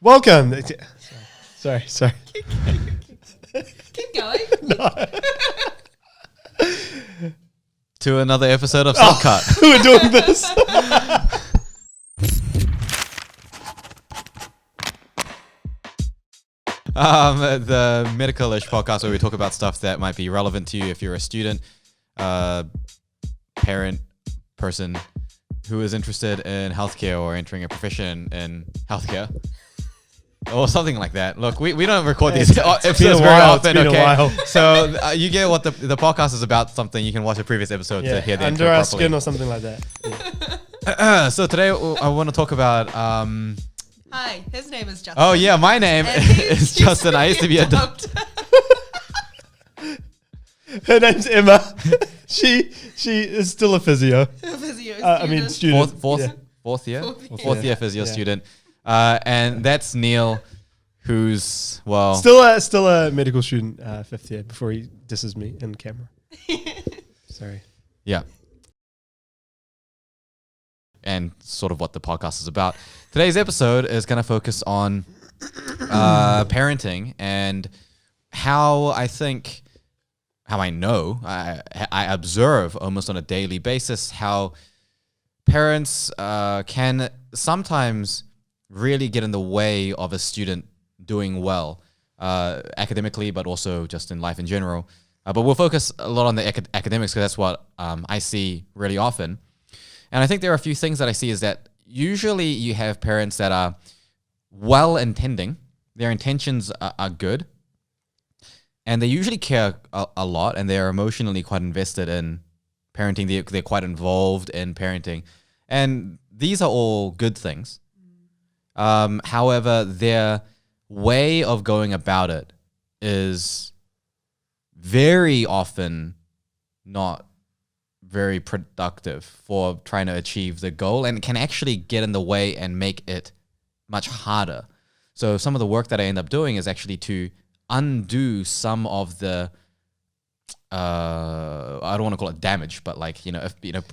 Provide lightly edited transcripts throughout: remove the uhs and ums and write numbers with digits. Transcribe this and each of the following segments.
Welcome. Sorry. Keep going. No. To another episode of Subcut. We're doing this. The medical-ish podcast where we talk about stuff that might be relevant to you if you're a student, parent, person who is interested in healthcare or entering a profession in healthcare. Or something like that. Look, we don't record these episodes very often, okay? So you get what the podcast is about, something. You can watch a previous episode to hear the Under intro Our properly. Skin or something like that. So today I want to talk about... Hi, his name is Justin. Oh yeah, my name is Justin. I used to be a doctor. Her name's Emma. She is still a physio. Student. Fourth year physio student. And that's Neil, who's still a medical student, fifth year, before he disses me in camera. Sorry. Yeah. And sort of what the podcast is about. Today's episode is going to focus on parenting and how I know, I observe almost on a daily basis how parents can sometimes really get in the way of a student doing well academically, but also just in life in general. But we'll focus a lot on the academics because that's what I see really often. And I think there are a few things that I see is that usually you have parents that are well-intending. Their intentions are good. And they usually care a lot, and they're emotionally quite invested in parenting. They're quite involved in parenting. And these are all good things. However, their way of going about it is very often not very productive for trying to achieve the goal, and can actually get in the way and make it much harder. So some of the work that I end up doing is actually to undo some of the I don't want to call it damage, but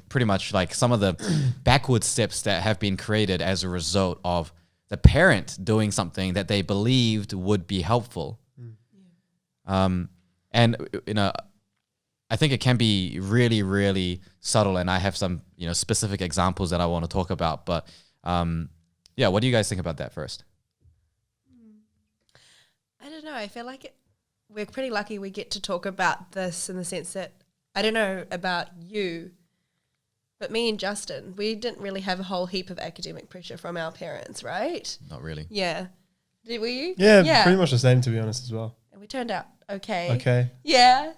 pretty much like some of the backward steps that have been created as a result of the parent doing something that they believed would be helpful. I think it can be really, really subtle, and I have some, specific examples that I want to talk about. But what do you guys think about that first? I don't know. I feel like we're pretty lucky we get to talk about this in the sense that, I don't know about you, but me and Justin, we didn't really have a whole heap of academic pressure from our parents, right? Not really. Yeah. Did we? Yeah, pretty much the same, to be honest, as well. And we turned out okay. Okay. Yeah.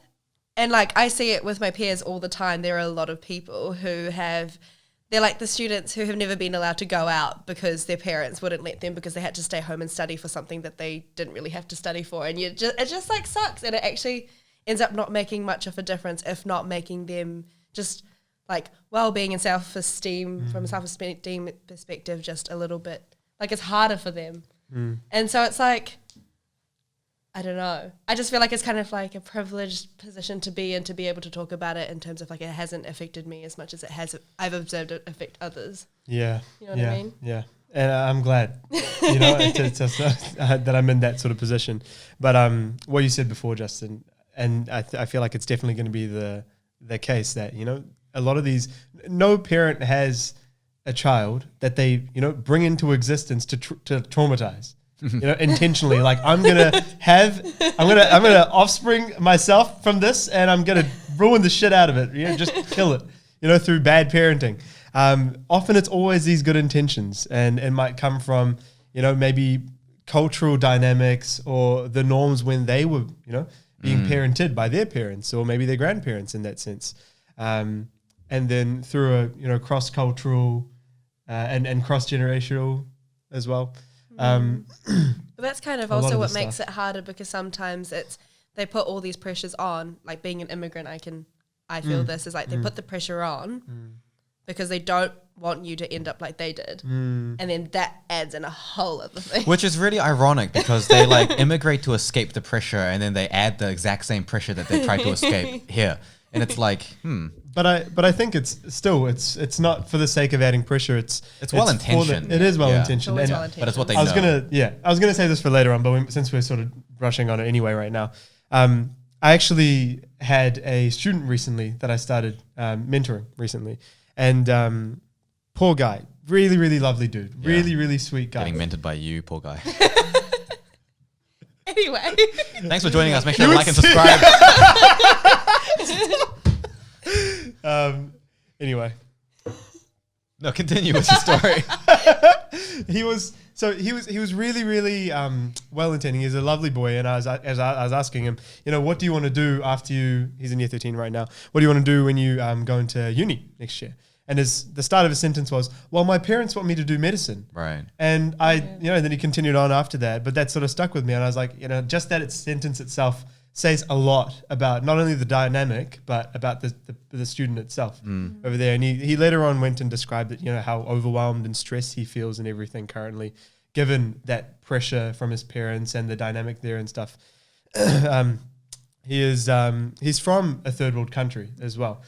And I see it with my peers all the time. There are a lot of people who they're like the students who have never been allowed to go out because their parents wouldn't let them because they had to stay home and study for something that they didn't really have to study for. And it just sucks. And it actually ends up not making much of a difference, if not making them just well-being and self-esteem from a self-esteem perspective just a little bit, it's harder for them. And so it's I don't know. I just feel like it's kind of like a privileged position to be in, to be able to talk about it in terms of it hasn't affected me as much as it has. I've observed it affect others. Yeah. You know what I mean? Yeah. And I'm glad, that I'm in that sort of position. But what you said before, Justin, and I feel like it's definitely going to be the case that, a lot of these, no parent has a child that they, bring into existence to traumatize. Intentionally, I'm gonna offspring myself from this, and I'm gonna ruin the shit out of it. Just kill it. Through bad parenting. Often it's always these good intentions, and it might come from maybe cultural dynamics or the norms when they were being parented by their parents or maybe their grandparents in that sense, and then through a cross cultural and cross generational as well. But that's kind of also what makes stuff. it harder, because sometimes they put all these pressures on, being an immigrant. I feel this is they put the pressure on because they don't want you to end up like they did, and then that adds in a whole other thing. Which is really ironic because they immigrate to escape the pressure, and then they add the exact same pressure that they tried to escape here. And it's But I think it's not for the sake of adding pressure. It's well intentioned. It is well intentioned. It's well intentioned. But it's what they I know. was gonna say this for later on, but since we're sort of rushing on it anyway right now, I actually had a student recently that I started mentoring recently, and poor guy, really really lovely dude, really really sweet guy. Getting mentored by you, poor guy. Anyway. Thanks for joining us. Make sure to like and subscribe. Anyway. No, continue with your story. He was really really well intending. He's a lovely boy, and I was asking him, what do you want to do after he's in year 13 right now. What do you want to do when you go into uni next year? And the start of his sentence was, well, my parents want me to do medicine. Right. And then he continued on after that, but that sort of stuck with me. And I was like, just that sentence itself says a lot about not only the dynamic, but about the student itself over there. And he later on went and described that, how overwhelmed and stressed he feels and everything currently, given that pressure from his parents and the dynamic there and stuff. He's from a third world country as well.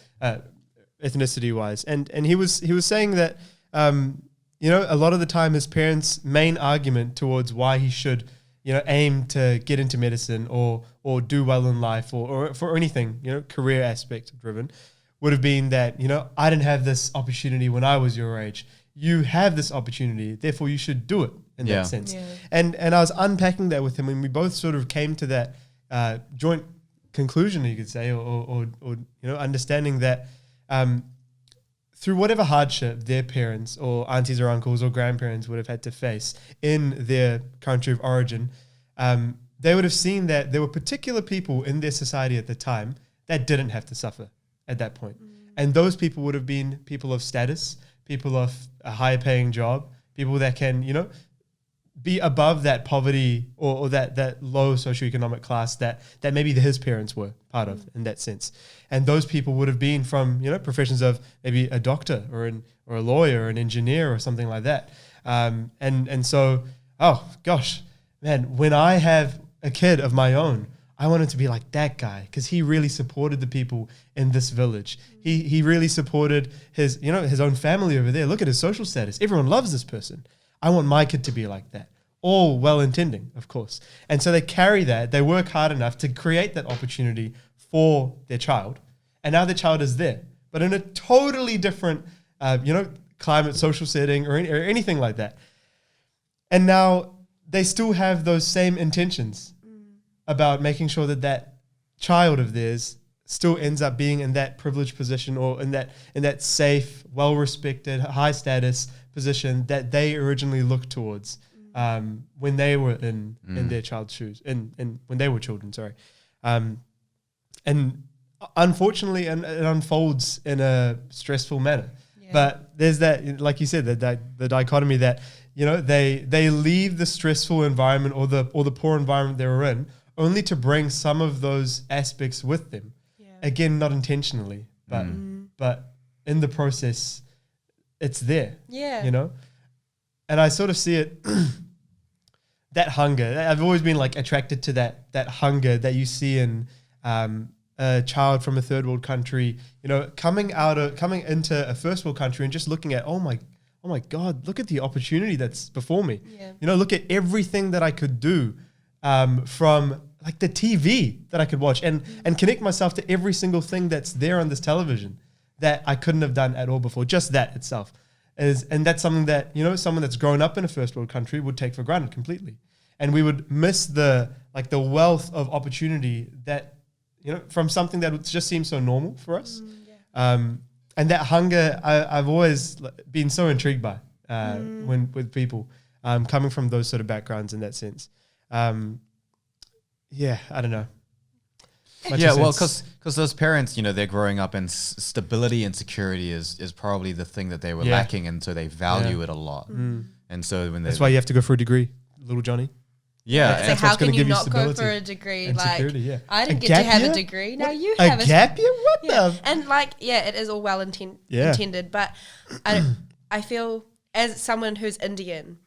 Ethnicity wise, and he was saying that a lot of the time his parents' main argument towards why he should aim to get into medicine or do well in life or for anything career aspect driven would have been that I didn't have this opportunity when I was your age. You have this opportunity, therefore you should do it in that sense. Yeah. And I was unpacking that with him, and we both sort of came to that joint conclusion, you could say, or understanding that. Through whatever hardship their parents or aunties or uncles or grandparents would have had to face in their country of origin, they would have seen that there were particular people in their society at the time that didn't have to suffer at that point. And those people would have been people of status, people of a higher paying job, people that can, be above that poverty or that low socioeconomic class that maybe his parents were part of in that sense. And those people would have been from, professions of maybe a doctor or a lawyer or an engineer or something like that. And so, oh gosh, man, when I have a kid of my own, I want him to be like that guy because he really supported the people in this village. He really supported his own family over there. Look at his social status. Everyone loves this person. I want my kid to be like that. All well-intending, of course. And so they carry that. They work hard enough to create that opportunity for their child. And now their child is there, but in a totally different, climate, social setting or anything like that. And now they still have those same intentions about making sure that child of theirs still ends up being in that privileged position or in that safe, well-respected, high-status position that they originally looked towards when they were in their child's shoes, and when they were children, sorry. And unfortunately, it unfolds in a stressful manner. Yeah. But there's that, like you said, that the dichotomy that, they leave the stressful environment or the poor environment they were in only to bring some of those aspects with them. Yeah. Again, not intentionally, but in the process, it's there. Yeah. And I sort of see it, that hunger. I've always been attracted to that hunger that you see in a child from a third world country, coming into a first world country and just looking at, oh my God, look at the opportunity that's before me. Yeah. Look at everything that I could do from the TV that I could watch and connect myself to every single thing that's there on this television that I couldn't have done at all before. Just that itself. And that's something that, someone that's grown up in a first world country would take for granted completely. And we would miss the wealth of opportunity that, from something that would just seem so normal for us. And that hunger, I've always been so intrigued by with people coming from those sort of backgrounds in that sense. I don't know. Because those parents, they're growing up and stability and security is probably the thing that they were lacking, and so they value it a lot. And so that's why you have to go for a degree, little Johnny. Yeah, so how can you not go for a degree? I didn't get to have a degree. Now you have a gap year. What the? And it is all well intended, but I feel as someone who's Indian,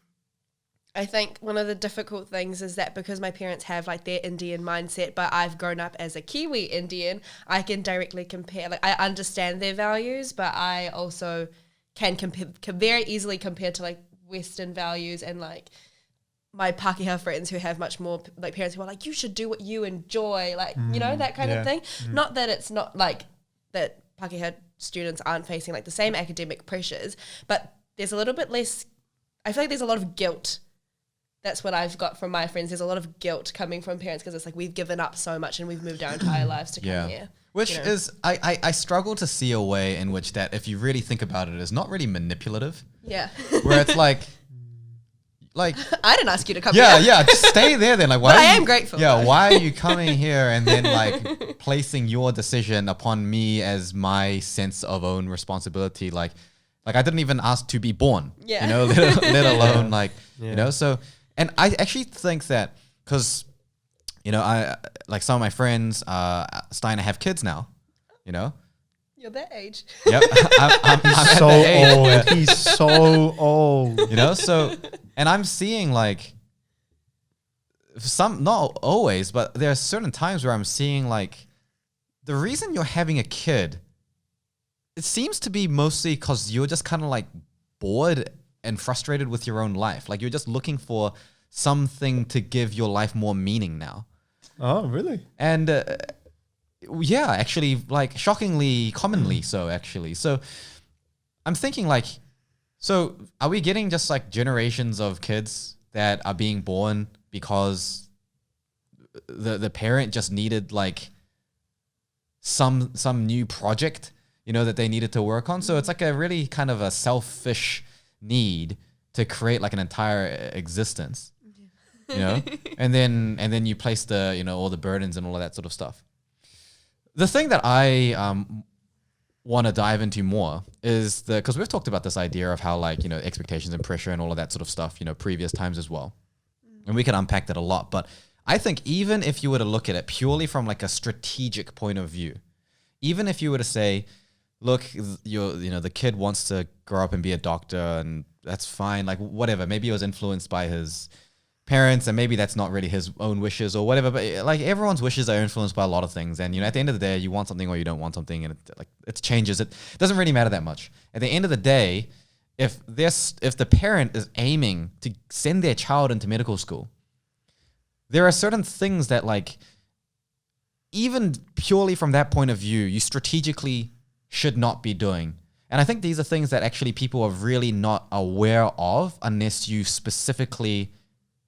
I think one of the difficult things is that because my parents have like their Indian mindset, but I've grown up as a Kiwi Indian, I can directly compare. Like I understand their values, but I also can very easily compare to like Western values and like my Pākehā friends who have much more like parents who are like, you should do what you enjoy, like, you know, that kind of thing. Not that it's not like that Pākehā students aren't facing like the same academic pressures, but there's a little bit less, I feel like there's a lot of guilt. That's what I've got from my friends. There's a lot of guilt coming from parents because it's like we've given up so much and we've moved our entire lives to come here. Which you know? is, I struggle to see a way in which that, if you really think about it, is not really manipulative. Yeah. Where it's like I didn't ask you to come yeah, here. yeah, just stay there then. Like, why? But I am grateful. Yeah, though. why are you coming here and then like placing your decision upon me as my sense of own responsibility? Like I didn't even ask to be born. Yeah. You know, let alone like you know. So, and I actually think that because you know, I like some of my friends starting to have kids now. You know. You're that age. Yep. I'm at So that age old. where- He's so old. you know, so and I'm seeing like some, not always, but there are certain times where I'm seeing like the reason you're having a kid, it seems to be mostly because you're just kind of like bored and frustrated with your own life. Like you're just looking for something to give your life more meaning now. Oh, really? And yeah, actually, like shockingly commonly so actually. So I'm thinking like, so are we getting just like generations of kids that are being born because the parent just needed like some new project, you know, that they needed to work on? So it's like a really kind of a selfish need to create like an entire existence, you know, and then you place the, you know, all the burdens and all of that sort of stuff. The thing that I want to dive into more is because we've talked about this idea of how like, you know, expectations and pressure and all of that sort of stuff, you know, previous times as well. And we can unpack that a lot. But I think even if you were to look at it purely from like a strategic point of view, even if you were to say, look, you know, the kid wants to grow up and be a doctor and that's fine. Like whatever, maybe he was influenced by his parents and maybe that's not really his own wishes or whatever, but like everyone's wishes are influenced by a lot of things, and you know, at the end of the day you want something or you don't want something, and it changes. It doesn't really matter that much at the end of the day. If the parent is aiming to send their child into medical school, there are certain things that like even purely from that point of view you strategically should not be doing. And I think these are things that actually people are really not aware of unless you specifically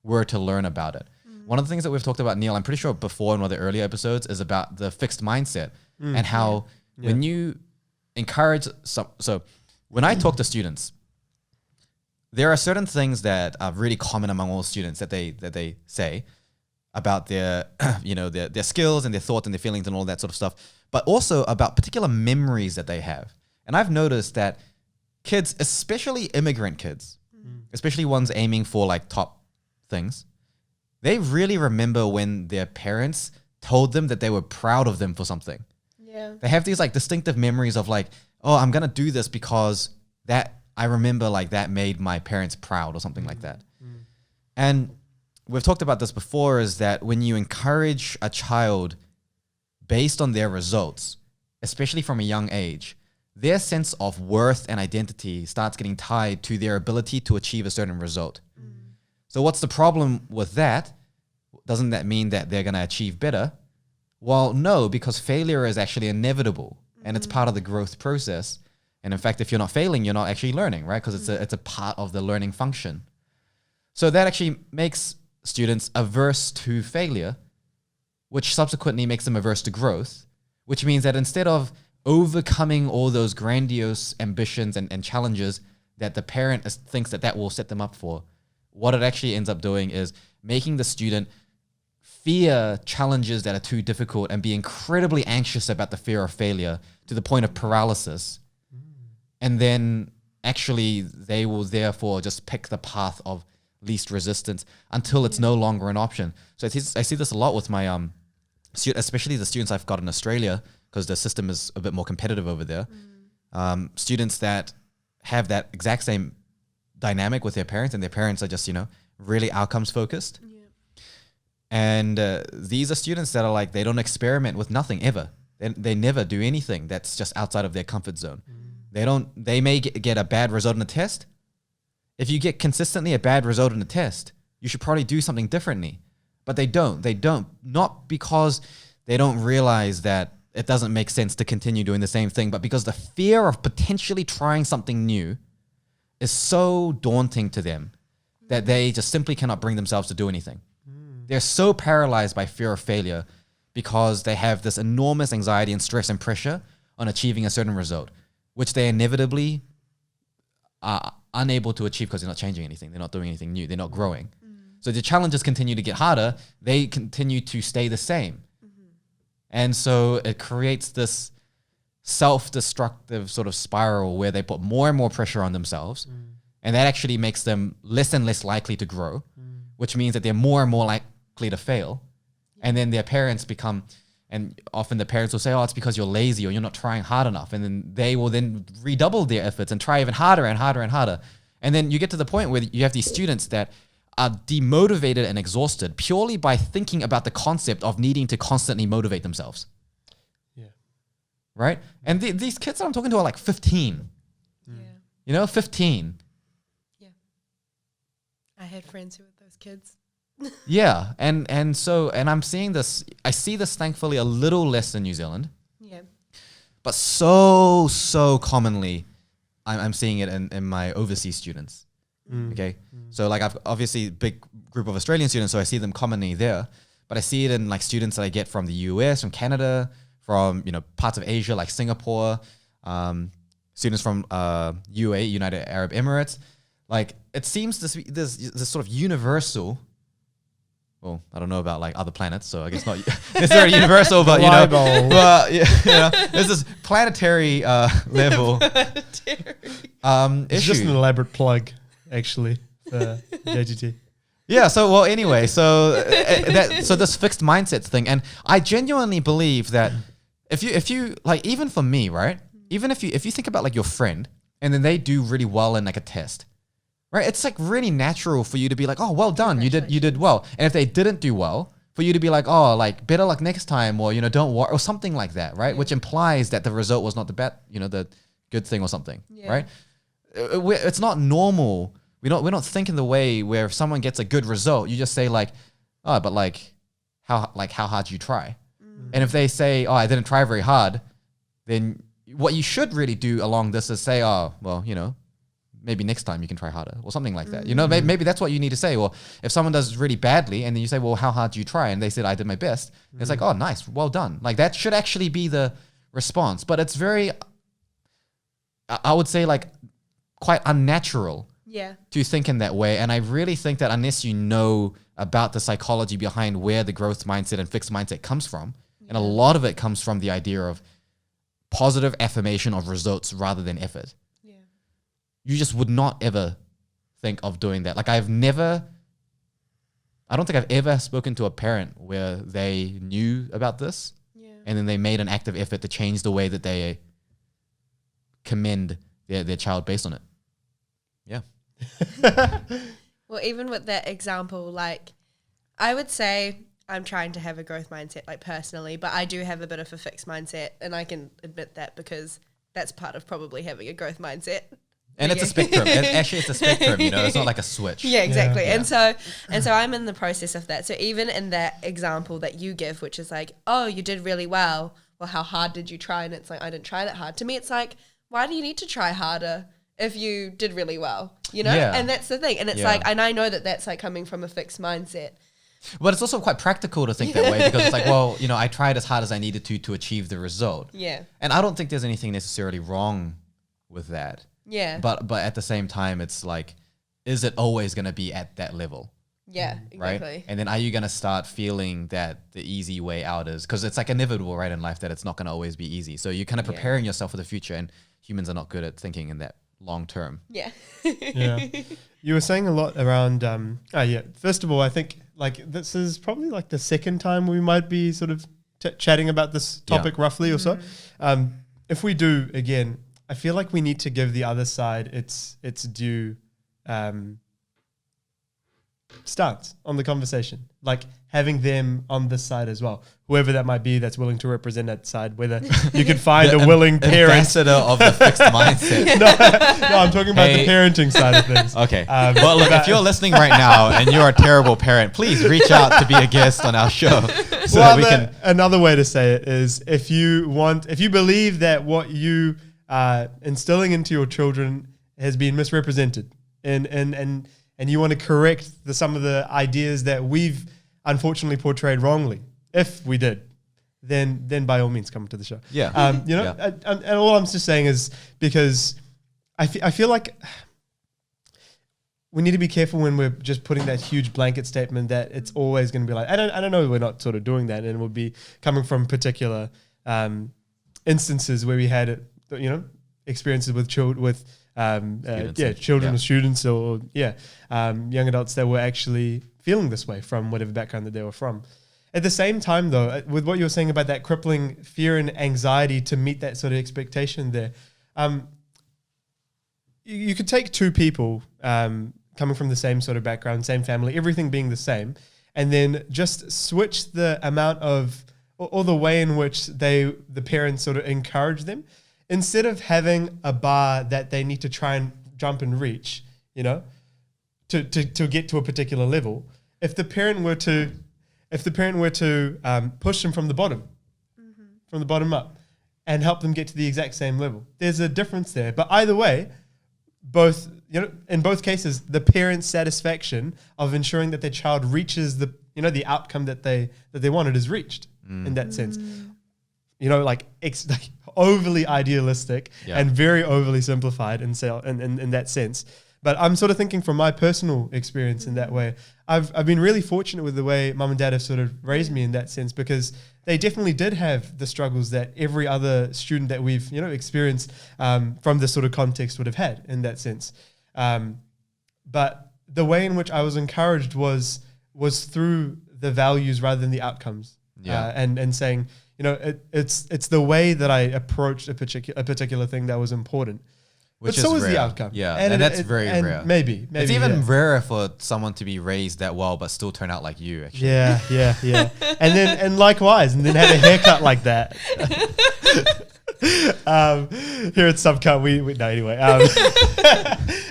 were to learn about it. One of the things that we've talked about, Neil, I'm pretty sure before in one of the earlier episodes, is about the fixed mindset and how when you encourage so when I talk to students, there are certain things that are really common among all students that they say about their you know, their skills and their thoughts and their feelings and all that sort of stuff, but also about particular memories that they have. And I've noticed that kids, especially immigrant kids, especially ones aiming for like top things, they really remember when their parents told them that they were proud of them for something. Yeah. They have these like distinctive memories of like, oh, I'm gonna do this because that I remember like that made my parents proud or something like that. And we've talked about this before, is that when you encourage a child based on their results, especially from a young age, their sense of worth and identity starts getting tied to their ability to achieve a certain result. So what's the problem with that? Doesn't that mean that they're going to achieve better? Well, no, because failure is actually inevitable and it's part of the growth process. And in fact, if you're not failing, you're not actually learning, right? Because it's a part of the learning function. So that actually makes students averse to failure, which subsequently makes them averse to growth, which means that instead of overcoming all those grandiose ambitions and challenges that the parent thinks that will set them up for, what it actually ends up doing is making the student fear challenges that are too difficult and be incredibly anxious about the fear of failure to the point of paralysis. And then actually they will therefore just pick the path of least resistance until it's no longer an option. So I see this a lot with my especially the students I've got in Australia, because the system is a bit more competitive over there. Students that have that exact same dynamic with their parents, and their parents are just, you know, really outcomes focused. And these are students that are like, they don't experiment with nothing ever. They never do anything that's just outside of their comfort zone. They may get a bad result in a test. If you get consistently a bad result in a test, you should probably do something differently. But they don't. Not because they don't realize that it doesn't make sense to continue doing the same thing, but because the fear of potentially trying something new is so daunting to them that they just simply cannot bring themselves to do anything. They're so paralyzed by fear of failure because they have this enormous anxiety and stress and pressure on achieving a certain result, which they inevitably are unable to achieve because they're not changing anything. They're not doing anything new. They're not growing. So the challenges continue to get harder. They continue to stay the same. And so it creates this self-destructive sort of spiral where they put more and more pressure on themselves. And that actually makes them less and less likely to grow, which means that they're more and more likely to fail. And then their parents become, and often the parents will say, oh, it's because you're lazy or you're not trying hard enough. And then they will then redouble their efforts and try even harder and harder and harder. And then you get to the point where you have these students that are demotivated and exhausted purely by thinking about the concept of needing to constantly motivate themselves. Yeah. Right? And these kids that I'm talking to are like 15. Yeah. 15. Yeah. I had friends who were those kids. Yeah. And I'm seeing this, I see this thankfully a little less in New Zealand. Yeah. But so commonly I'm seeing it in my overseas students. Okay. So like I've obviously big group of Australian students, so I see them commonly there, but I see it in like students that I get from the US, from Canada, from, parts of Asia, like Singapore, students from UAE, United Arab Emirates. Like it seems this sort of universal, well, I don't know about like other planets, so I guess not necessarily universal, but there's this planetary level It's issue. just an elaborate plug, actually, for JGT. Yeah. So, well, anyway, so this fixed mindset thing, and I genuinely believe that if you like, even for me, right? Even if you think about like your friend, and then they do really well in like a test, right? It's like really natural for you to be like, oh, well done, you did well. And if they didn't do well, for you to be like, oh, like better luck next time, or don't worry, or something like that, right? Which implies that the result was not the bad, the good thing or something, right? It's not normal. We're not thinking the way where if someone gets a good result, you just say like, oh, but like how hard did you try? And if they say, oh, I didn't try very hard, then what you should really do along this is say, oh, well, maybe next time you can try harder or something like that. Maybe that's what you need to say. Or if someone does really badly and then you say, well, how hard do you try? And they said, I did my best. It's like, oh, nice, well done. Like that should actually be the response. But it's very, I would say like quite unnatural to think in that way. And I really think that unless you know about the psychology behind where the growth mindset and fixed mindset comes from, and a lot of it comes from the idea of positive affirmation of results rather than effort. You just would not ever think of doing that. Like I don't think I've ever spoken to a parent where they knew about this and then they made an active effort to change the way that they commend their child based on it. Yeah. Well, even with that example, like I would say I'm trying to have a growth mindset, like personally, but I do have a bit of a fixed mindset, and I can admit that because that's part of probably having a growth mindset. And it's a spectrum. Actually, it's a spectrum. It's not like a switch. Yeah, exactly. Yeah. And so I'm in the process of that. So even in that example that you give, which is like, oh, you did really well. Well, how hard did you try? And it's like, I didn't try that hard. To me, it's like, why do you need to try harder if you did really well? Yeah. And that's the thing. And it's like, and I know that that's like coming from a fixed mindset. But it's also quite practical to think that way because it's like, well, I tried as hard as I needed to achieve the result. Yeah. And I don't think there's anything necessarily wrong with that. Yeah. But at the same time, it's like, is it always going to be at that level? Yeah, exactly. Right? And then are you going to start feeling that the easy way out is, because it's like inevitable, right, in life that it's not going to always be easy. So you're kind of preparing yourself for the future, and humans are not good at thinking in that long term. Yeah. Yeah. You were saying a lot around, first of all, I think like this is probably like the second time we might be sort of chatting about this topic roughly or so. If we do, again, I feel like we need to give the other side its due stance on the conversation, like having them on this side as well, whoever that might be that's willing to represent that side, whether you can find a willing parent. Ambassador of the fixed mindset. No, I'm talking about the parenting side of things. Okay. Well, look, if you're listening right now and you're a terrible parent, please reach out to be a guest on our show. So that we can. Another way to say it is if you believe that what you are instilling into your children has been misrepresented and you want to correct some of the ideas that we've unfortunately portrayed wrongly. If we did, then by all means come to the show. Yeah. And all I'm just saying is because I feel like we need to be careful when we're just putting that huge blanket statement that it's always going to be like, I don't know, we're not sort of doing that, and it will be coming from particular instances where we had experiences with children with with students or young adults that were actually feeling this way from whatever background that they were from. At the same time, though, with what you were saying about that crippling fear and anxiety to meet that sort of expectation there, you could take two people coming from the same sort of background, same family, everything being the same, and then just switch the amount of or the way in which the parents sort of encourage them. Instead of having a bar that they need to try and jump and reach, to get to a particular level, if the parent were to push them from the bottom up, and help them get to the exact same level, there's a difference there. But either way, in both cases, the parent's satisfaction of ensuring that their child reaches the outcome that they wanted is reached in that sense. Like overly idealistic and very overly simplified in that sense. But I'm sort of thinking from my personal experience in that way. I've been really fortunate with the way mum and dad have sort of raised me in that sense, because they definitely did have the struggles that every other student that we've experienced from this sort of context would have had in that sense. But the way in which I was encouraged was through the values rather than the outcomes. And saying, it's the way that I approached a particular thing that was important. Which but so is is rare. the outcome. Yeah, and that's very rare. Maybe it's even rarer for someone to be raised that well but still turn out like you, actually. Yeah. and likewise, and then have a haircut like that. Here at Subcut, we no, anyway.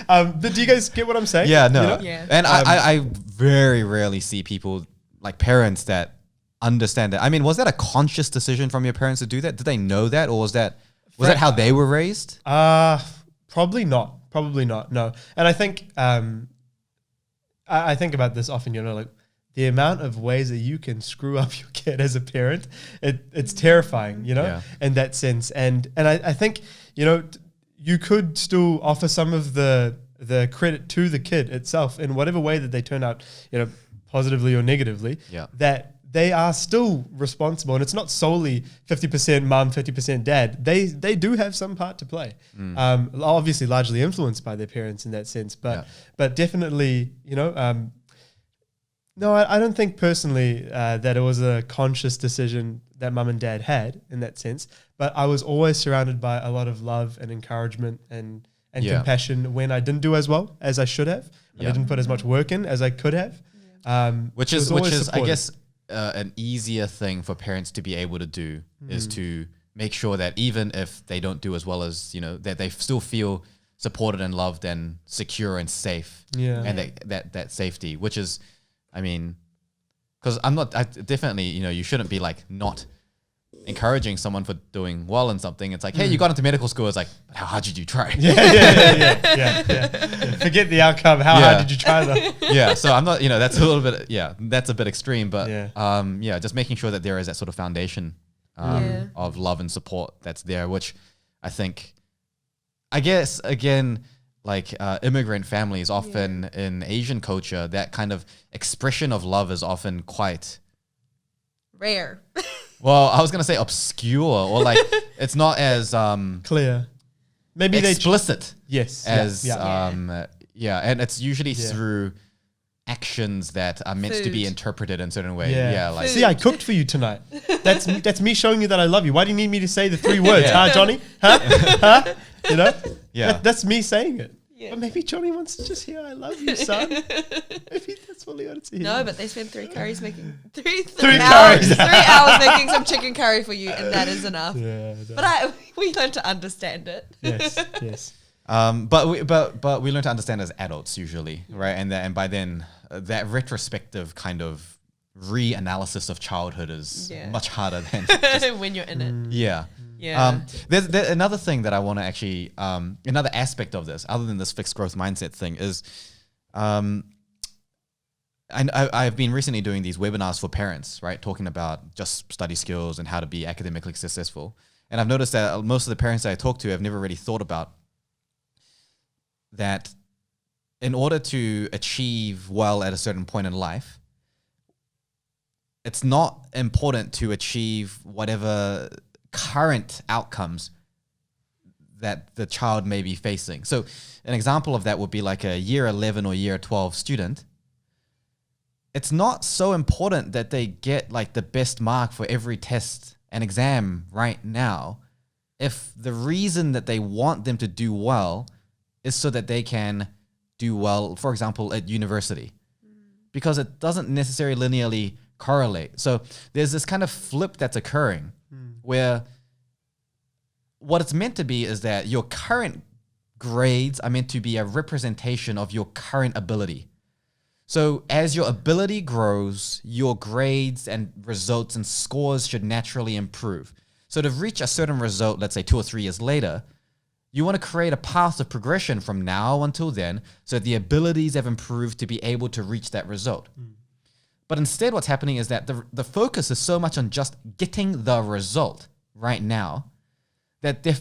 But do you guys get what I'm saying? Yeah, no. Yeah. And I very rarely see people, like parents, that understand that. I mean, was that a conscious decision from your parents to do that? Did they know that, or was that how they were raised? Probably not. No. And I think I think about this often. Like the amount of ways that you can screw up your kid as a parent, it's terrifying. In that sense. And I think you could still offer some of the credit to the kid itself in whatever way that they turn out, positively or negatively. Yeah. That they are still responsible, and it's not solely 50% mum, 50% dad. They do have some part to play. Obviously, largely influenced by their parents in that sense, but definitely, no, I don't think personally that it was a conscious decision that mum and dad had in that sense. But I was always surrounded by a lot of love and encouragement and compassion when I didn't do as well as I should have. I didn't put as much work in as I could have. Which is I guess. An easier thing for parents to be able to do is to make sure that even if they don't do as well as, that they still feel supported and loved and secure and safe. Yeah. And that safety, which is, I mean, because definitely, you shouldn't be like not encouraging someone for doing well in something. It's like, hey, you got into medical school. It's like, how hard did you try? Yeah. Forget the outcome. How hard did you try though? Yeah. So I'm not, that's a little bit, that's a bit extreme, but just making sure that there is that sort of foundation of love and support that's there, which I think, I guess, again, like immigrant families often in Asian culture, that kind of expression of love is often quite rare. Well, I was going to say obscure, or like it's not as clear. Maybe explicit. Yes. As and it's usually through actions that are meant to be interpreted in a certain way. Yeah, like see, I cooked for you tonight. That's me showing you that I love you. Why do you need me to say the 3 words? Huh, Johnny? Huh? Yeah. That's me saying it. Yeah. But maybe Johnny wants to just hear, I love you, son. Maybe that's all he wanted to hear. No, but they spent 3 curries making three Three hours, curries. 3 hours making some chicken curry for you, and that is enough. Yeah. But we learned to understand it. Yes. But we learn to understand as adults usually, right? And by then, that retrospective kind of reanalysis of childhood is much harder than just, when you're in it. yeah. Yeah. There's another thing that I want to actually, another aspect of this, other than this fixed growth mindset thing, is I've been recently doing these webinars for parents, right? Talking about just study skills and how to be academically successful. And I've noticed that most of the parents that I talk to have never really thought about that in order to achieve well at a certain point in life, it's not important to achieve whatever current outcomes that the child may be facing. So an example of that would be like a year 11 or year 12 student. It's not so important that they get like the best mark for every test and exam right now if the reason that they want them to do well is so that they can do well, for example, at university. Because it doesn't necessarily linearly correlate. So there's this kind of flip that's occurring where what it's meant to be is that your current grades are meant to be a representation of your current ability. So as your ability grows, your grades and results and scores should naturally improve. So to reach a certain result, let's say 2 or 3 years later, you want to create a path of progression from now until then so that the abilities have improved to be able to reach that result. But instead what's happening is that the focus is so much on just getting the result right now that they're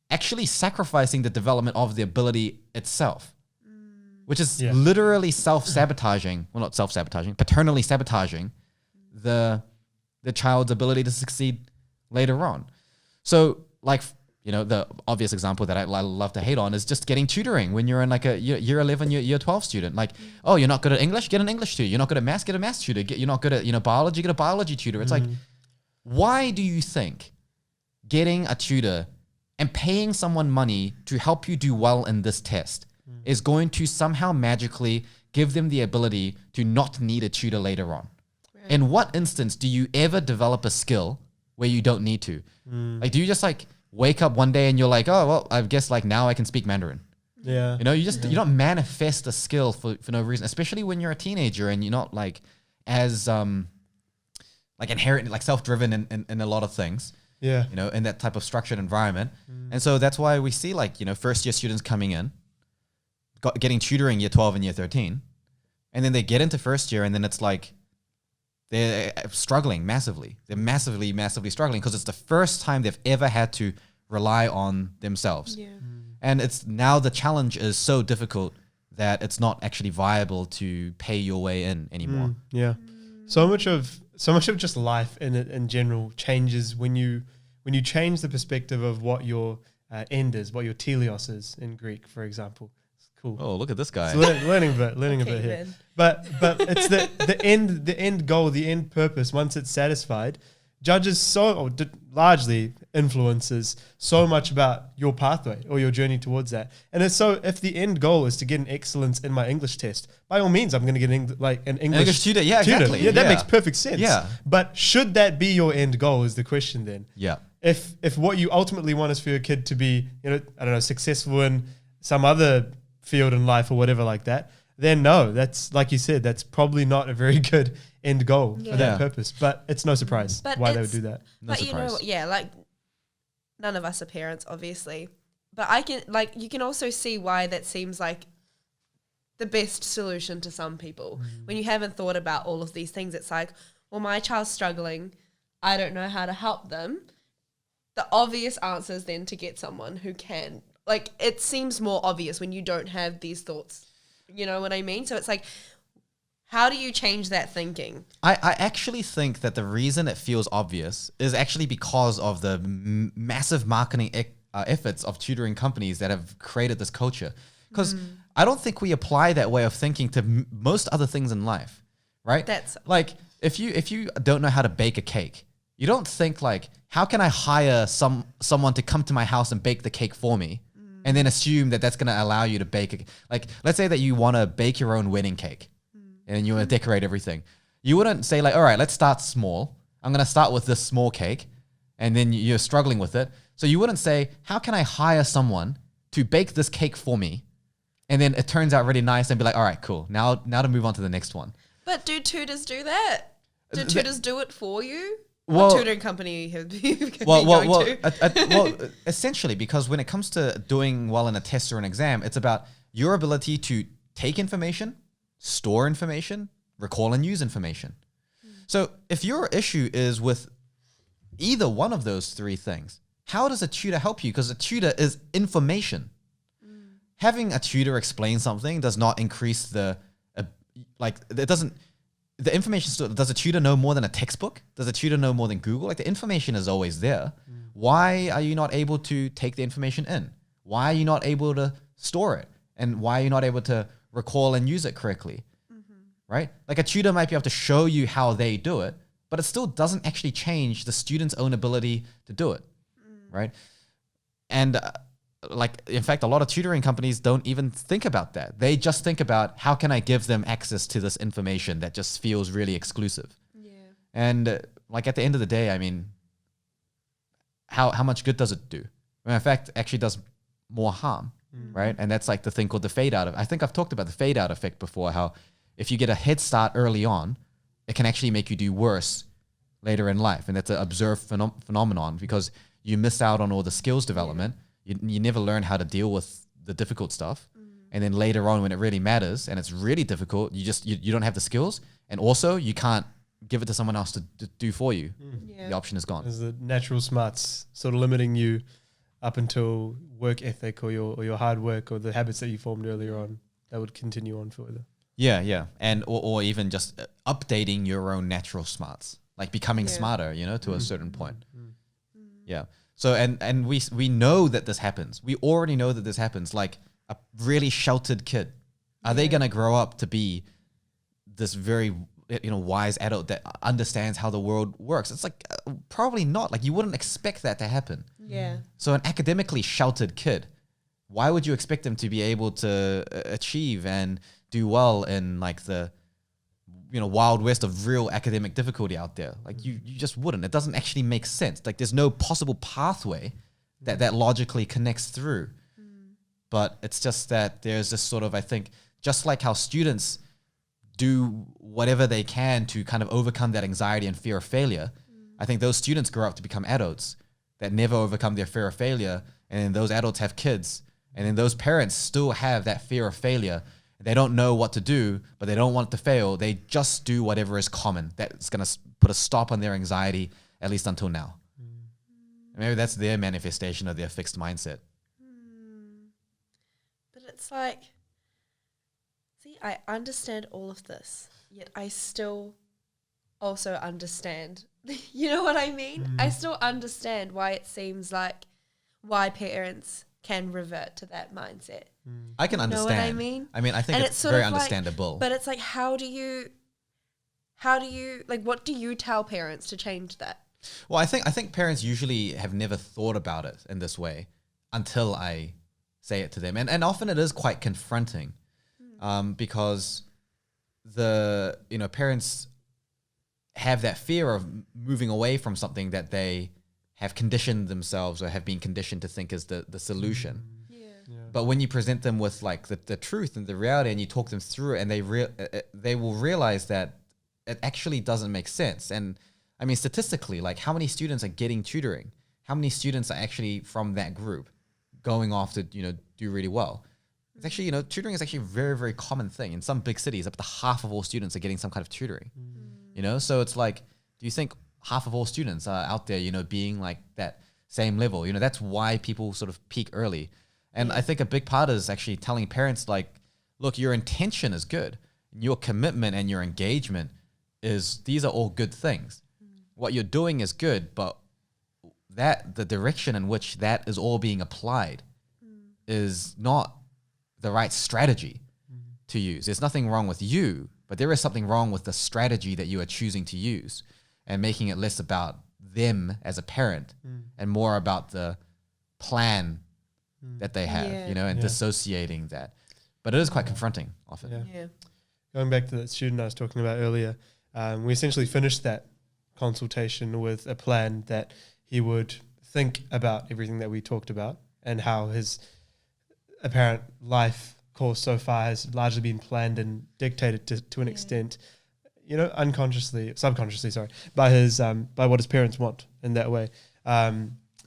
actually sacrificing the development of the ability itself, which is literally self-sabotaging, well, not self-sabotaging, paternally sabotaging the child's ability to succeed later on. So like, you know, the obvious example that I love to hate on is just getting tutoring when you're in like a year 11, year 12 student. Like, oh, you're not good at English? Get an English tutor. You're not good at maths? Get a maths tutor. You're not good at, biology? Get a biology tutor. It's like, why do you think getting a tutor and paying someone money to help you do well in this test is going to somehow magically give them the ability to not need a tutor later on? Right. In what instance do you ever develop a skill where you don't need to? Like, do you just like wake up one day and you're like, oh, well, I guess like now I can speak Mandarin. Yeah. You don't manifest a skill for no reason, especially when you're a teenager and you're not like as like inherently like self-driven in a lot of things. Yeah. In that type of structured environment. And so that's why we see like, first year students coming in, getting tutoring year 12 and year 13. And then they get into first year and then it's like, they're struggling massively. They're massively, massively struggling because it's the first time they've ever had to rely on themselves. Yeah. And it's now the challenge is so difficult that it's not actually viable to pay your way in anymore. Yeah. So much of just life in general changes when you change the perspective of what your end is, what your teleos is in Greek, for example. Cool. Oh, look at this guy. So learning a bit here. But it's the end goal, the end purpose. Once it's satisfied, judges largely influences so much about your pathway or your journey towards that. And it's so if the end goal is to get an excellence in my English test, by all means, I'm going to get an English tutor. Yeah, exactly. Yeah, that makes perfect sense. Yeah. But should that be your end goal is the question then. Yeah. If what you ultimately want is for your kid to be, successful in some other field in life or whatever like that, then no, that's like you said, that's probably not a very good end goal for that purpose. But it's no surprise why they would do that. No surprise. Like none of us are parents, obviously. But you can also see why that seems like the best solution to some people. When you haven't thought about all of these things, it's like, well, my child's struggling. I don't know how to help them. The obvious answer is then to get someone who can. Like, it seems more obvious when you don't have these thoughts. You know what I mean? So it's like, how do you change that thinking? I actually think that the reason it feels obvious is actually because of the massive marketing efforts of tutoring companies that have created this culture. Because I don't think we apply that way of thinking to most other things in life, right? That's like, if you don't know how to bake a cake, you don't think like, how can I hire someone to come to my house and bake the cake for me? and then assume that that's going to allow you to bake. Like, let's say that you want to bake your own wedding cake and you want to decorate everything. You wouldn't say like, all right, let's start small. I'm going to start with this small cake, and then you're struggling with it. So you wouldn't say, how can I hire someone to bake this cake for me? And then it turns out really nice and be like, all right, cool. Now to move on to the next one. But do tutors do that? Do tutors do it for you? Well- what tutoring company have you been going to? Essentially, because when it comes to doing well in a test or an exam, it's about your ability to take information, store information, recall and use information. So if your issue is with either one of those three things, how does a tutor help you? Because a tutor is information. Having a tutor explain something does not increase the information still. Does a tutor know more than a textbook? Does a tutor know more than Google? Like, the information is always there. Why are you not able to take the information in? Why are you not able to store it? And why are you not able to recall and use it correctly? Right? Like, a tutor might be able to show you how they do it, but it still doesn't actually change the student's own ability to do it. Right? And in fact, a lot of tutoring companies don't even think about that. They just think about, how can I give them access to this information that just feels really exclusive? Yeah. And at the end of the day, I mean, how much good does it do? I mean, in fact, it actually does more harm, right? And that's like the thing called the fade out. I think I've talked about the fade out effect before, how if you get a head start early on, it can actually make you do worse later in life. And that's an observed phenomenon, because you miss out on all the skills development. You never learn how to deal with the difficult stuff. And then later on, when it really matters and it's really difficult, you don't have the skills. And also, you can't give it to someone else to do for you. The option is gone. There's the natural smarts sort of limiting you up until work ethic or your hard work or the habits that you formed earlier on that would continue on further. Yeah. And or even just updating your own natural smarts, like becoming smarter, to a certain point. Yeah. So and we know that this happens. We already know that this happens. Like, a really sheltered kid, are they going to grow up to be this very wise adult that understands how the world works? It's like, probably not. Like, you wouldn't expect that to happen. Yeah. So an academically sheltered kid, why would you expect them to be able to achieve and do well in like the wild west of real academic difficulty out there? Like, you just wouldn't. It doesn't actually make sense. Like, there's no possible pathway that logically connects through. But it's just that there's this sort of, I think, just like how students do whatever they can to kind of overcome that anxiety and fear of failure, I think those students grow up to become adults that never overcome their fear of failure. And then those adults have kids. And then those parents still have that fear of failure. They don't know what to do, but they don't want it to fail. They just do whatever is common. That's going to put a stop on their anxiety, at least until now. Maybe that's their manifestation of their fixed mindset. But it's like, see, I understand all of this, yet I still also understand. You know what I mean? I still understand why it seems like why parents can revert to that mindset. I can understand. Know what I mean? I think it's very understandable. But it's like, how do you, like, what do you tell parents to change that? Well, I think parents usually have never thought about it in this way until I say it to them. And often it is quite confronting because parents have that fear of moving away from something that they have conditioned themselves or have been conditioned to think is the solution. But when you present them with like the truth and the reality and you talk them through it, and they will realize that it actually doesn't make sense. And I mean, statistically, like, how many students are getting tutoring? How many students are actually from that group going off to, do really well? It's actually, tutoring is actually a very, very common thing. In some big cities, up to half of all students are getting some kind of tutoring. So it's like, do you think half of all students are out there, being like that same level? That's why people sort of peak early. And I think a big part is actually telling parents, like, look, your intention is good. Your commitment and your engagement these are all good things. What you're doing is good, but the direction in which that is all being applied is not the right strategy to use. There's nothing wrong with you, but there is something wrong with the strategy that you are choosing to use, and making it less about them as a parent and more about the plan that they have, Yeah. you know, and Yeah. dissociating that. But it is quite confronting often. Yeah. Yeah. Going back to that student I was talking about earlier, we essentially finished that consultation with a plan that he would think about everything that we talked about and how his apparent life course so far has largely been planned and dictated to an extent, you know, subconsciously, by his by what his parents want in that way.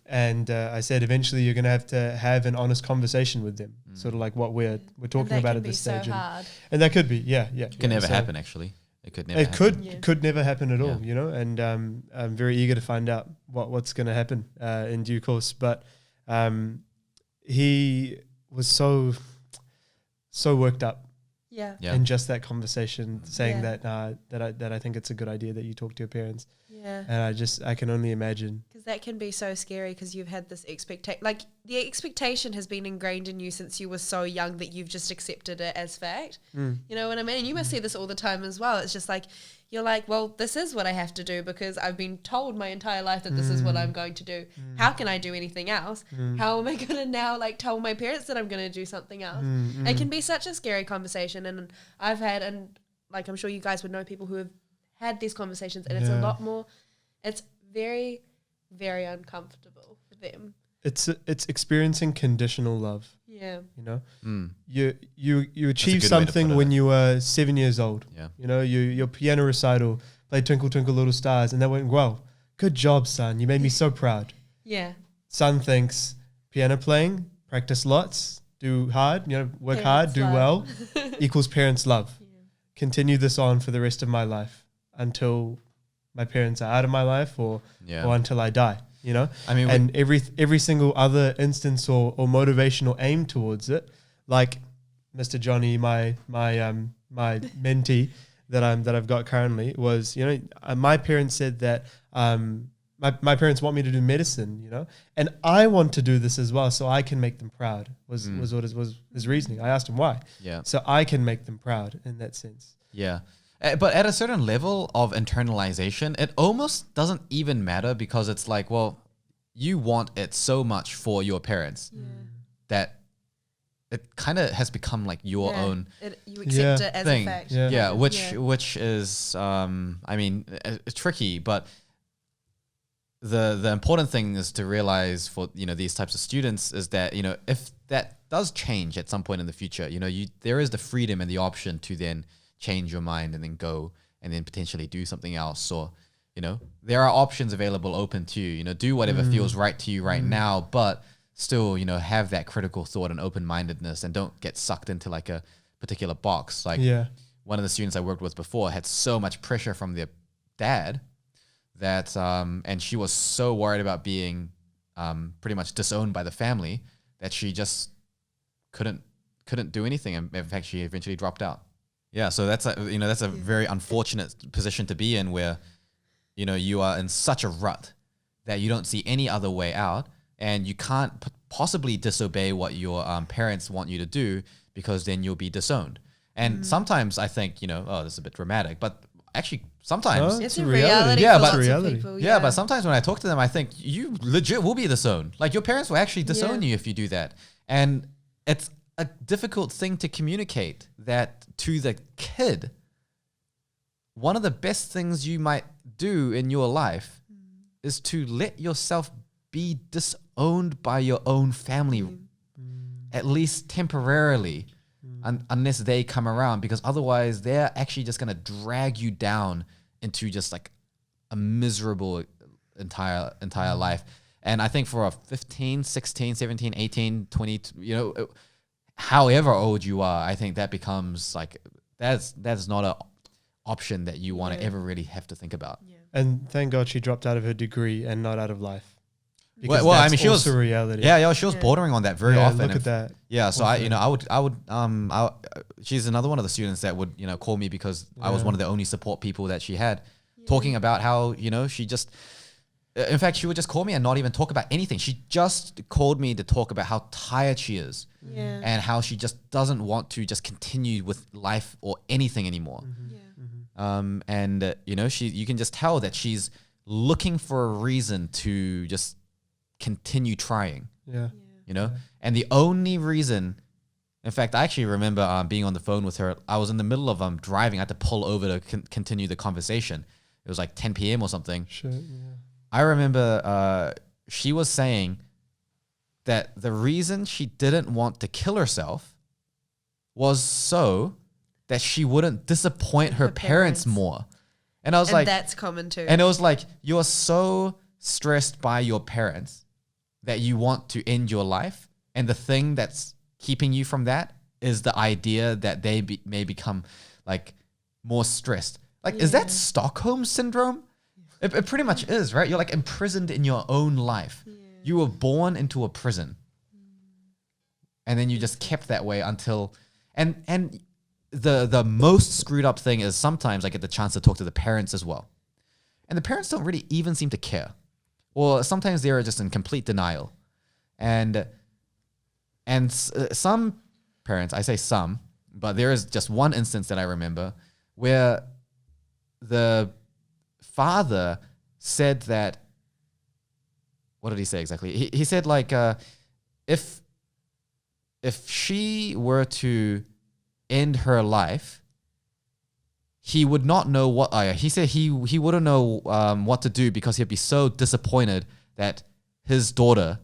And I said, eventually you're going to have an honest conversation with them, sort of like what we're talking about at this stage. So hard. And that could be, It can never happen, actually. It could never It happen. could never happen at all, Yeah. you know. And I'm very eager to find out what's going to happen in due course. But he was so worked up Yeah. Yeah. in just that conversation, saying Yeah. that I think it's a good idea that you talk to your parents. Yeah. And I can only imagine. Because that can be so scary because you've had this expectation. Like, the expectation has been ingrained in you since you were so young that you've just accepted it as fact. You know what I mean? And you must see this all the time as well. It's just like, you're like, well, this is what I have to do because I've been told my entire life that this is what I'm going to do. How can I do anything else? How am I going to now, like, tell my parents that I'm going to do something else? It can be such a scary conversation. And I've had, and like, I'm sure you guys would know people who have had these conversations, and it's a lot more, it's very, very uncomfortable for them. It's experiencing conditional love. Yeah. You know, Mm. you achieve good way to something put it. when you were 7 years old. Yeah. You know, your piano recital played Twinkle Twinkle Little Stars, and that went well. Good job, son. You made me so proud. Yeah. Son thinks piano playing, practice lots, do hard, you know, work hard, Parents do love. well, equals parents love. Continue this on for the rest of my life until my parents are out of my life or until I die. You know, I mean, and every single other instance or motivational aim towards it, like Mr. Johnny, my mentee that I've got currently, was, you know, my parents said that my parents want me to do medicine, you know, and I want to do this as well, so I can make them proud. Was what his reasoning. I asked him why. Yeah. So I can make them proud in that sense. Yeah. But at a certain level of internalization, it almost doesn't even matter because it's like, well, you want it so much for your parents that it kind of has become like your own You accept it as thing. a fact. Yeah. Which is, I mean, it's tricky, but the important thing is to realize for, you know, these types of students is that, you know, if that does change at some point in the future, you know, there is the freedom and the option to then change your mind and then go and then potentially do something else, or, you know, there are options available open to you, you know, do whatever feels right to you right now, but still, you know, have that critical thought and open-mindedness and don't get sucked into like a particular box. Like one of the students I worked with before had so much pressure from their dad that, and she was so worried about being pretty much disowned by the family that she just couldn't do anything. And in fact, she eventually dropped out. Yeah, so that's a very unfortunate position to be in, where, you know, you are in such a rut that you don't see any other way out, and you can't possibly disobey what your parents want you to do, because then you'll be disowned. And sometimes I think, you know, oh, this is a bit dramatic, but actually sometimes It's a reality. Yeah, for but lots reality. of people. yeah, but sometimes when I talk to them, I think you legit will be disowned. Like, your parents will actually disown you if you do that. And it's a difficult thing to communicate that to the kid. One of the best things you might do in your life is to let yourself be disowned by your own family, at least temporarily, unless they come around, because otherwise they're actually just going to drag you down into just like a miserable entire life. And I think for a 15, 16, 17, 18, 20, you know, however old you are, I think that becomes like, that's not an option that you want to ever really have to think about. And thank God she dropped out of her degree and not out of life. Well, I mean, she was also reality. Yeah, she was bordering on that very often. Look at that. Yeah, so she's another one of the students that would, you know, call me because I was one of the only support people that she had, talking about how, you know, she just, in fact, she would just call me and not even talk about anything. She just called me to talk about how tired she is and how she just doesn't want to just continue with life or anything anymore. And you know, you can just tell that she's looking for a reason to just continue trying. Yeah. you know? And the only reason, in fact, I actually remember being on the phone with her. I was in the middle of driving. I had to pull over to continue the conversation. It was like 10 p.m. or something. Sure, yeah. I remember she was saying that the reason she didn't want to kill herself was so that she wouldn't disappoint her parents more. And I was like, that's common too. and it was like, you're so stressed by your parents that you want to end your life. And the thing that's keeping you from that is the idea that they may become like more stressed. Like, is that Stockholm Syndrome? It pretty much is, right? You're like imprisoned in your own life. Yeah. You were born into a prison. And then you just kept that way until, and the most screwed up thing is sometimes I get the chance to talk to the parents as well. And the parents don't really even seem to care. Or sometimes they're just in complete denial. And some parents, I say some, but there is just one instance that I remember where the father said that, what did he say exactly? He said like, if she were to end her life, he would not know what, he said he wouldn't know what to do because he'd be so disappointed that his daughter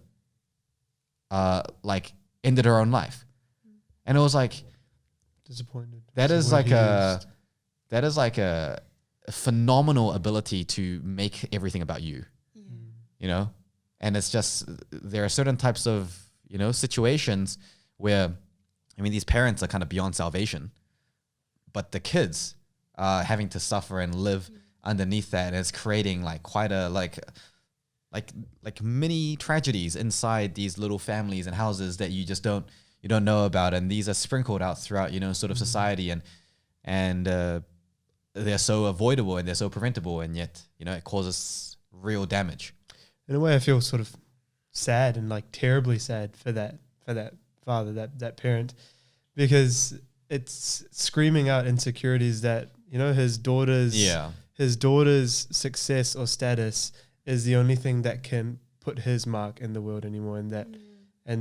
like ended her own life. And it was like, disappointed. That is like a phenomenal ability to make everything about you, you know? And it's just, there are certain types of, you know, situations where, I mean, these parents are kind of beyond salvation, but the kids are having to suffer and live underneath that. And it's creating like quite a, like mini tragedies inside these little families and houses that you just don't know about. And these are sprinkled out throughout, you know, sort of society, and they're so avoidable and they're so preventable, and yet, you know, it causes real damage. In a way, I feel sort of sad and like terribly sad for that father, that parent, because it's screaming out insecurities that, you know, his daughter's success or status is the only thing that can put his mark in the world anymore, and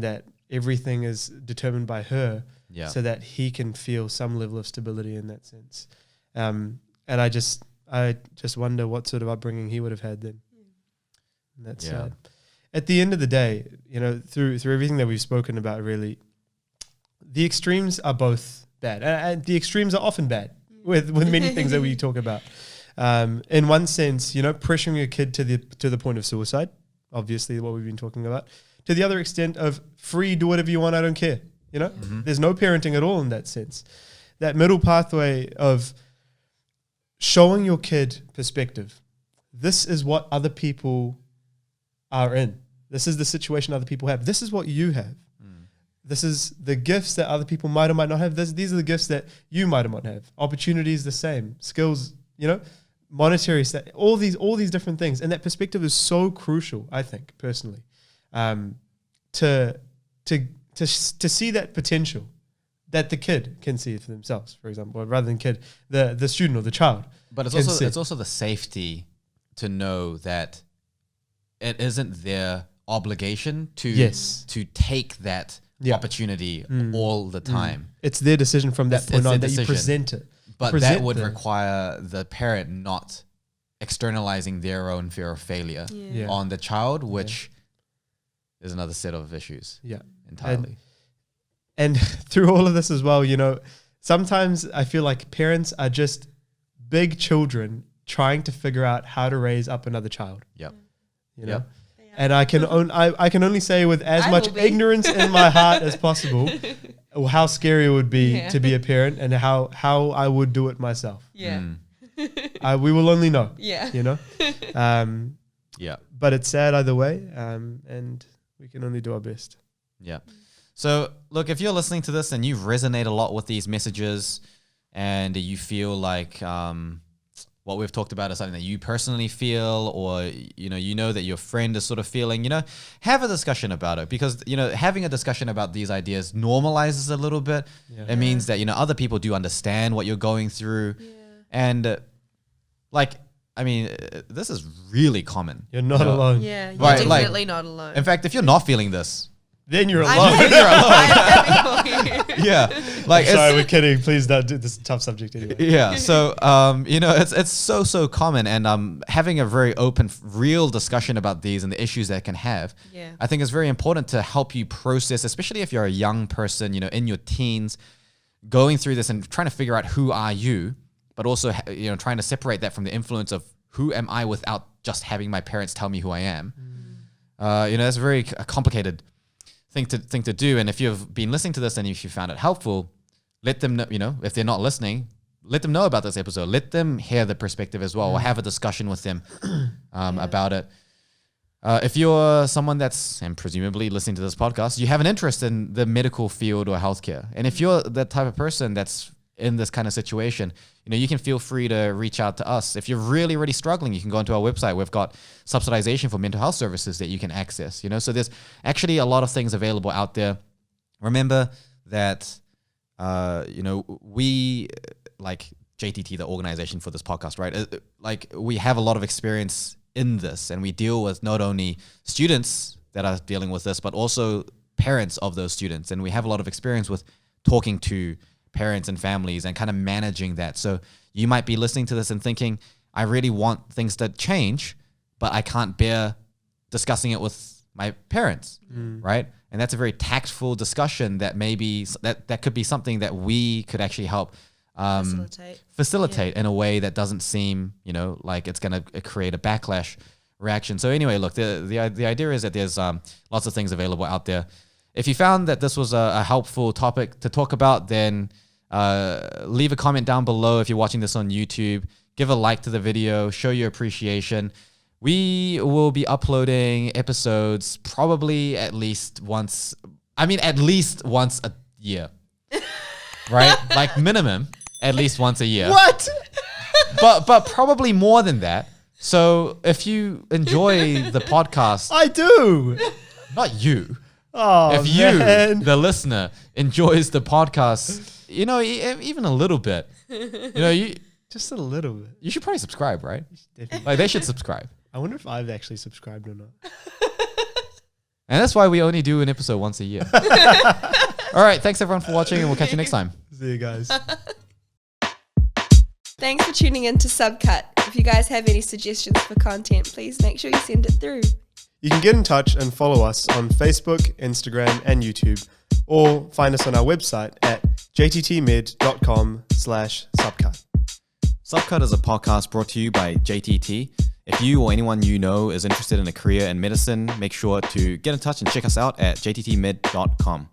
that everything is determined by her, so that he can feel some level of stability in that sense. And I just wonder what sort of upbringing he would have had then. And that's sad. At the end of the day, you know, through everything that we've spoken about, really, the extremes are both bad, and the extremes are often bad with many things that we talk about. In one sense, you know, pressuring a kid to the point of suicide, obviously what we've been talking about, to the other extent of free, do whatever you want, I don't care. You know, there's no parenting at all in that sense. That middle pathway of showing your kid perspective. This is what other people are in. This is the situation other people have. This is what you have. This is the gifts that other people might or might not have. These are the gifts that you might or might not have. Opportunities the same. Skills, you know, monetary, all these different things. And that perspective is so crucial, I think, personally, to see that potential that the kid can see for themselves, for example, or rather than kid, the student or the child. But it's also the safety to know that it isn't their obligation to take that opportunity all the time. It's their decision from that point on that you present it. But that would require the parent not externalizing their own fear of failure on the child, which is another set of issues. Yeah, entirely. And through all of this as well, you know, sometimes I feel like parents are just big children trying to figure out how to raise up another child. Yep. You know? And I can only say with as much ignorance in my heart as possible how scary it would be to be a parent, and how I would do it myself. Yeah. We will only know. Yeah. You know? But it's sad either way, and we can only do our best. Yeah. So, look, if you're listening to this and you resonate a lot with these messages, and you feel like what we've talked about is something that you personally feel, or you know that your friend is sort of feeling, you know, have a discussion about it, because, you know, having a discussion about these ideas normalizes a little bit. It means that, you know, other people do understand what you're going through, and like, I mean, this is really common. You're not alone. Yeah, you're definitely not alone. In fact, if you're not feeling this, Then you're alone. I'm happy for you. Yeah, like Sorry, we're kidding. Please don't do this. Is a tough subject anyway. yeah. So it's so common, and having a very open, real discussion about these and the issues that it can have. Yeah. I think it's very important to help you process, especially if you're a young person, in your teens, going through this and trying to figure out who are you, but also trying to separate that from the influence of who am I without just having my parents tell me who I am. That's a very complicated thing to do. And if you've been listening to this and if you found it helpful, let them know, if they're not listening, let them know about this episode. Let them hear the perspective as well, or have a discussion with them about it. If you're someone that's, and presumably listening to this podcast, you have an interest in the medical field or healthcare. And if you're the type of person that's in this kind of situation, you can feel free to reach out to us. If you're really, really struggling, you can go onto our website. We've got subsidization for mental health services that you can access, so there's actually a lot of things available out there. Remember that, we, like JTT, the organization for this podcast, right? Like, we have a lot of experience in this, and we deal with not only students that are dealing with this, but also parents of those students. And we have a lot of experience with talking to parents and families and kind of managing that. So you might be listening to this and thinking, I really want things to change, but I can't bear discussing it with my parents, right? And that's a very tactful discussion that maybe that could be something that we could actually help facilitate in a way that doesn't seem, like it's going to create a backlash reaction. So anyway, look, the idea is that there's lots of things available out there. If you found that this was a helpful topic to talk about, then leave a comment down below. If you're watching this on YouTube, give a like to the video, show your appreciation. We will be uploading episodes probably at least once a year, right? Like minimum, at least once a year. What? But probably more than that. So if you enjoy the podcast, I do. not you. Oh, If you, man. the listener, enjoys the podcast, even a little bit, Just a little bit. you should probably subscribe, right? Definitely. Like, they should subscribe. I wonder if I've actually subscribed or not. And that's why we only do an episode once a year. All right. Thanks, everyone, for watching, and we'll catch you next time. See you guys. Thanks for tuning in to Subcut. If you guys have any suggestions for content, please make sure you send it through. You can get in touch and follow us on Facebook, Instagram, and YouTube, or find us on our website at jttmed.com/subcut. Subcut is a podcast brought to you by JTT. If you or anyone you know is interested in a career in medicine, make sure to get in touch and check us out at jttmed.com.